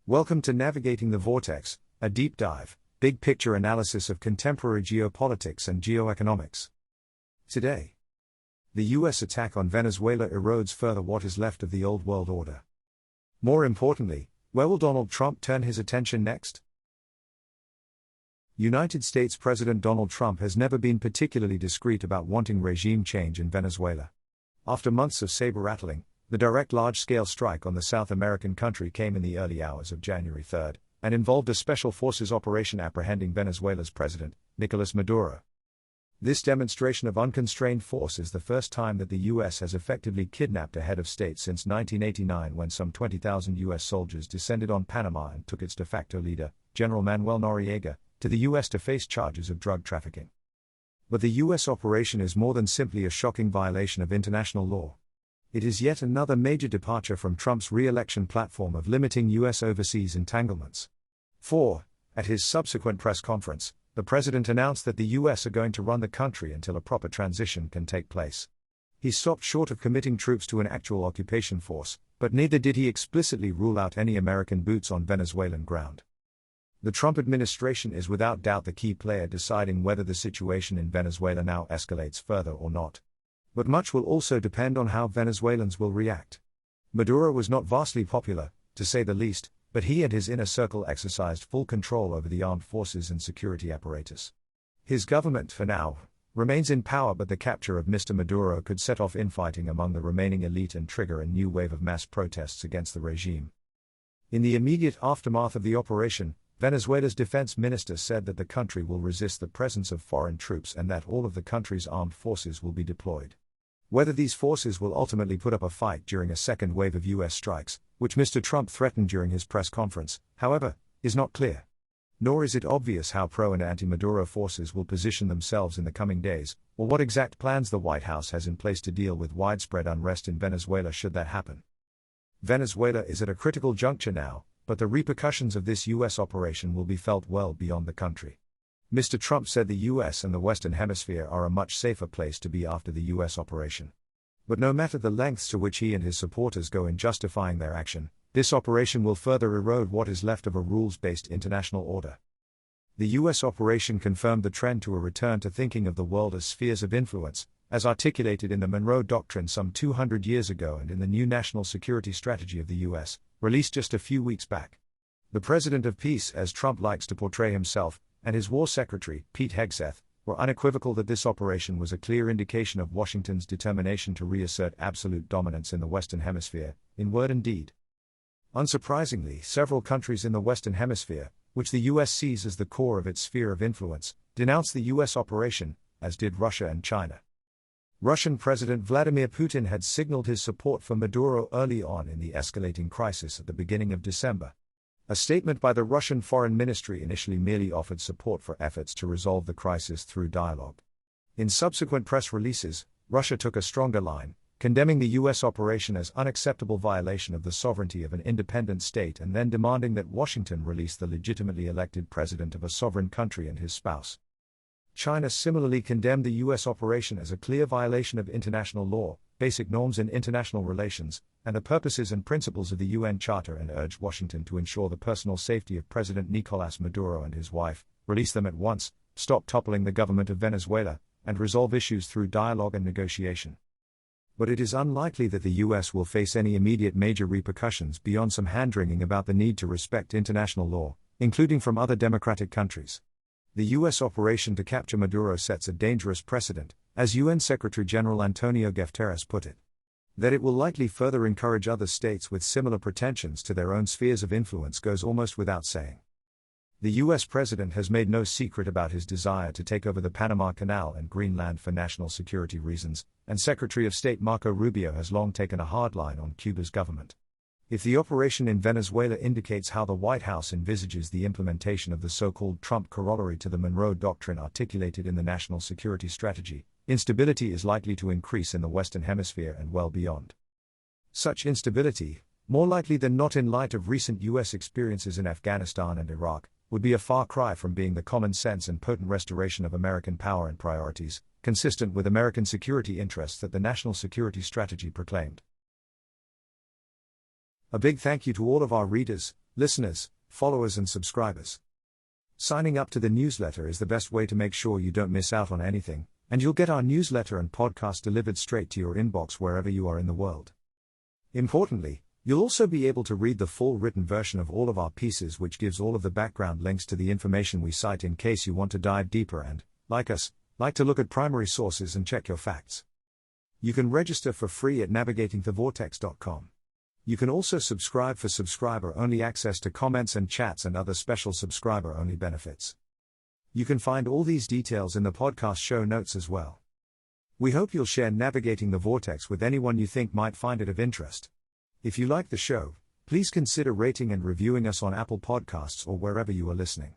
Welcome to Navigating the Vortex, a deep dive, big picture analysis of contemporary geopolitics and geoeconomics. Today, the US attack on Venezuela erodes further what is left of the old world order. More importantly, where will Donald Trump turn his attention next? United States President Donald Trump has never been particularly discreet about wanting regime change in Venezuela. After months of saber-rattling, the direct large-scale strike on the South American country came in the early hours of January 3, and involved a special forces operation apprehending Venezuela's president, Nicolas Maduro. This demonstration of unconstrained force is the first time that the U.S. has effectively kidnapped a head of state since 1989, when some 20,000 U.S. soldiers descended on Panama and took its de facto leader, General Manuel Noriega, to the U.S. to face charges of drug trafficking. But the U.S. operation is more than simply a shocking violation of international law. It is yet another major departure from Trump's re-election platform of limiting U.S. overseas entanglements. At his subsequent press conference, the president announced that the U.S. are going to run the country until a proper transition can take place. He stopped short of committing troops to an actual occupation force, but neither did he explicitly rule out any American boots on Venezuelan ground. The Trump administration is without doubt the key player deciding whether the situation in Venezuela now escalates further or not. But much will also depend on how Venezuelans will react. Maduro was not vastly popular, to say the least, but he and his inner circle exercised full control over the armed forces and security apparatus. His government, for now, remains in power, but the capture of Mr Maduro could set off infighting among the remaining elite and trigger a new wave of mass protests against the regime. In the immediate aftermath of the operation, Venezuela's defense minister said that the country will resist the presence of foreign troops and that all of the country's armed forces will be deployed. Whether these forces will ultimately put up a fight during a second wave of U.S. strikes, which Mr. Trump threatened during his press conference, however, is not clear. Nor is it obvious how pro- and anti-Maduro forces will position themselves in the coming days, or what exact plans the White House has in place to deal with widespread unrest in Venezuela should that happen. Venezuela is at a critical juncture now, but the repercussions of this U.S. operation will be felt well beyond the country. Mr. Trump said the U.S. and the Western Hemisphere are a much safer place to be after the U.S. operation. But no matter the lengths to which he and his supporters go in justifying their action, this operation will further erode what is left of a rules-based international order. The U.S. operation confirmed the trend to a return to thinking of the world as spheres of influence, as articulated in the Monroe Doctrine some 200 years ago and in the new National Security Strategy of the U.S., released just a few weeks back. The President of Peace, as Trump likes to portray himself, and his War Secretary, Pete Hegseth, were unequivocal that this operation was a clear indication of Washington's determination to reassert absolute dominance in the Western Hemisphere, in word and deed. Unsurprisingly, several countries in the Western Hemisphere, which the U.S. sees as the core of its sphere of influence, denounced the U.S. operation, as did Russia and China. Russian President Vladimir Putin had signaled his support for Maduro early on in the escalating crisis at the beginning of December. A statement by the Russian Foreign Ministry initially merely offered support for efforts to resolve the crisis through dialogue. In subsequent press releases, Russia took a stronger line, condemning the U.S. operation as unacceptable violation of the sovereignty of an independent state and then demanding that Washington release the legitimately elected president of a sovereign country and his spouse. China similarly condemned the U.S. operation as a clear violation of international law, basic norms in international relations, and the purposes and principles of the UN Charter, and urged Washington to ensure the personal safety of President Nicolas Maduro and his wife, release them at once, stop toppling the government of Venezuela, and resolve issues through dialogue and negotiation. But it is unlikely that the U.S. will face any immediate major repercussions beyond some hand-wringing about the need to respect international law, including from other democratic countries. The U.S. operation to capture Maduro sets a dangerous precedent, as UN Secretary-General Antonio Guterres put it. That it will likely further encourage other states with similar pretensions to their own spheres of influence goes almost without saying. The U.S. president has made no secret about his desire to take over the Panama Canal and Greenland for national security reasons, and Secretary of State Marco Rubio has long taken a hard line on Cuba's government. If the operation in Venezuela indicates how the White House envisages the implementation of the so-called Trump corollary to the Monroe Doctrine articulated in the National Security Strategy, instability is likely to increase in the Western Hemisphere and well beyond. Such instability, more likely than not in light of recent U.S. experiences in Afghanistan and Iraq, would be a far cry from being the common sense and potent restoration of American power and priorities, consistent with American security interests that the National Security Strategy proclaimed. A big thank you to all of our readers, listeners, followers, and subscribers. Signing up to the newsletter is the best way to make sure you don't miss out on anything, and you'll get our newsletter and podcast delivered straight to your inbox wherever you are in the world. Importantly, you'll also be able to read the full written version of all of our pieces, which gives all of the background links to the information we cite in case you want to dive deeper and, like us, like to look at primary sources and check your facts. You can register for free at navigatingthevortex.com. You can also subscribe for subscriber-only access to comments and chats and other special subscriber-only benefits. You can find all these details in the podcast show notes as well. We hope you'll share Navigating the Vortex with anyone you think might find it of interest. If you like the show, please consider rating and reviewing us on Apple Podcasts or wherever you are listening.